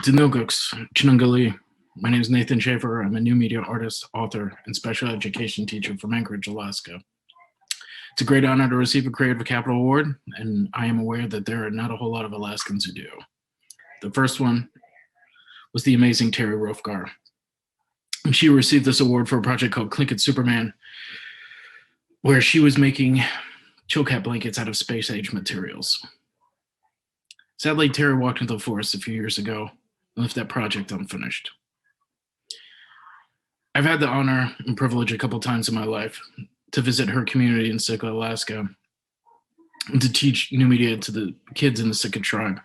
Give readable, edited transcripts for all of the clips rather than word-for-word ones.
Dinoguks, Chinungali. My name is Nathan Shafer. I'm a new media artist, author, and special education teacher from Anchorage, Alaska. It's a great honor to receive a Creative Capital Award, and I am aware that there are not a whole lot of Alaskans who do. The first one was the amazing Terry Rofgar. And she received this award for a project called Clinket Superman, where she was making chill cat blankets out of space-age materials. Sadly, Terry walked into the forest a few years ago and left that project unfinished. I've had the honor and privilege a couple times in my life to visit her community in Sitka, Alaska, and to teach new media to the kids in the Sitka tribe.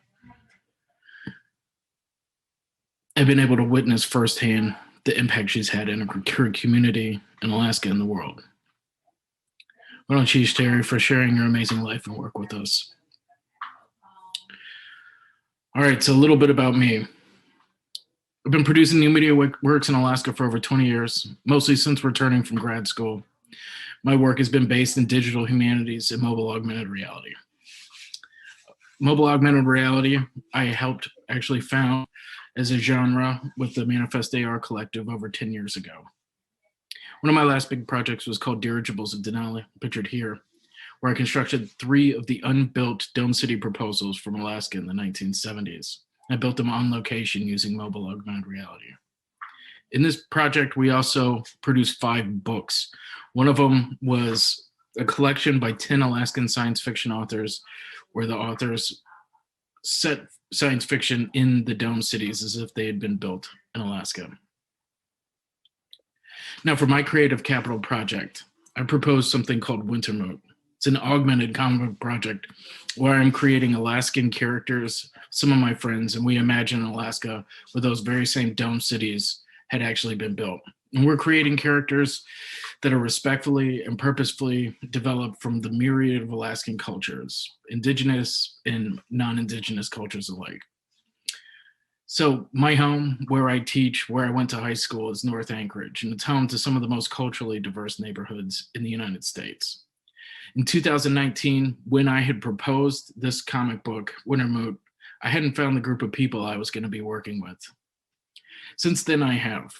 I've been able to witness firsthand the impact she's had in her community in Alaska and the world. Why don't you, Terry, for sharing your amazing life and work with us. All right, so a little bit about me. I've been producing new media works in Alaska for over 20 years, mostly since returning from grad school. My work has been based in digital humanities and mobile augmented reality. Mobile augmented reality, I helped actually found as a genre with the Manifest AR Collective over 10 years ago. One of my last big projects was called Dirigibles of Denali, pictured here, where I constructed 3 of the unbuilt Dome City proposals from Alaska in the 1970s. I built them on location using mobile augmented reality. In this project, we also produced 5 books. One of them was a collection by 10 Alaskan science fiction authors, where the authors set science fiction in the dome cities as if they had been built in Alaska. Now, for my creative capital project, I proposed something called Wintermoot. It's an augmented comic project where I'm creating Alaskan characters, some of my friends, and we imagine Alaska where those very same dome cities had actually been built. And we're creating characters that are respectfully and purposefully developed from the myriad of Alaskan cultures, indigenous and non-indigenous cultures alike. So my home, where I teach, where I went to high school, is North Anchorage, and it's home to some of the most culturally diverse neighborhoods in the United States. In 2019, when I had proposed this comic book, Wintermoot, I hadn't found the group of people I was going to be working with. Since then, I have.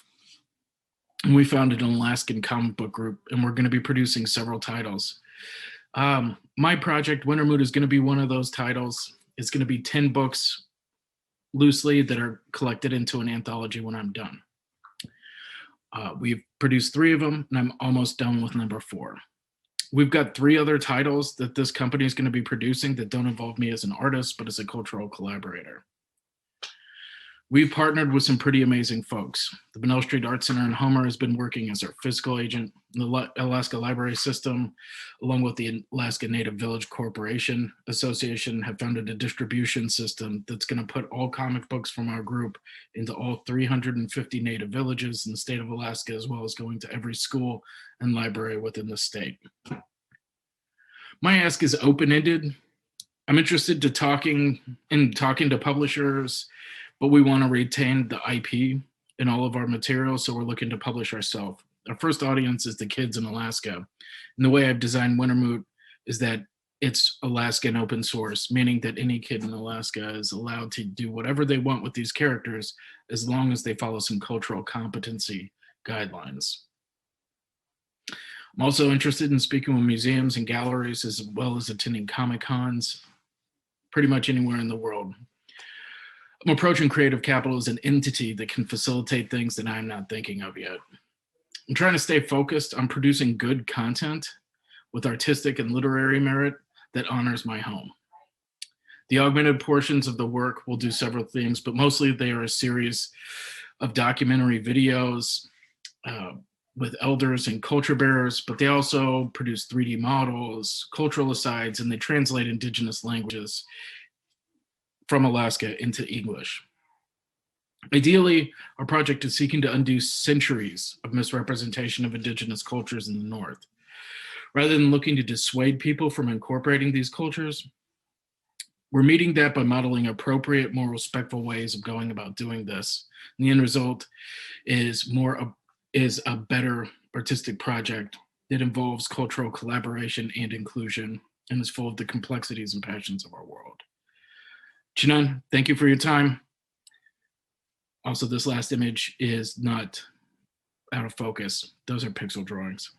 And we founded an Alaskan comic book group, and we're going to be producing several titles. My project, Wintermoot, is going to be one of those titles. It's going to be 10 books, loosely, that are collected into an anthology when I'm done. We've produced 3 of them, and I'm almost done with number 4. We've got 3 other titles that this company is going to be producing that don't involve me as an artist, but as a cultural collaborator. We've partnered with some pretty amazing folks. The Bunnell Street Art Center in Homer has been working as our fiscal agent. The Alaska Library System, along with the Alaska Native Village Corporation Association, have founded a distribution system that's going to put all comic books from our group into all 350 Native villages in the state of Alaska, as well as going to every school and library within the state. My ask is open-ended. I'm interested to talking to publishers, but we want to retain the IP in all of our materials, so we're looking to publish ourselves. Our first audience is the kids in Alaska. And the way I've designed Wintermoot is that it's Alaskan open source, meaning that any kid in Alaska is allowed to do whatever they want with these characters as long as they follow some cultural competency guidelines. I'm also interested in speaking with museums and galleries, as well as attending Comic Cons, pretty much anywhere in the world. I'm approaching Creative Capital as an entity that can facilitate things that I'm not thinking of yet. I'm trying to stay focused on producing good content with artistic and literary merit that honors my home. The augmented portions of the work will do several things, but mostly they are a series of documentary videos with elders and culture bearers, but they also produce 3D models, cultural asides, and they translate indigenous languages from Alaska into English. Ideally, our project is seeking to undo centuries of misrepresentation of indigenous cultures in the North. Rather than looking to dissuade people from incorporating these cultures, we're meeting that by modeling appropriate, more respectful ways of going about doing this. And the end result is a better artistic project that involves cultural collaboration and inclusion and is full of the complexities and passions of our world. Chinan, thank you for your time. Also, this last image is not out of focus. Those are pixel drawings.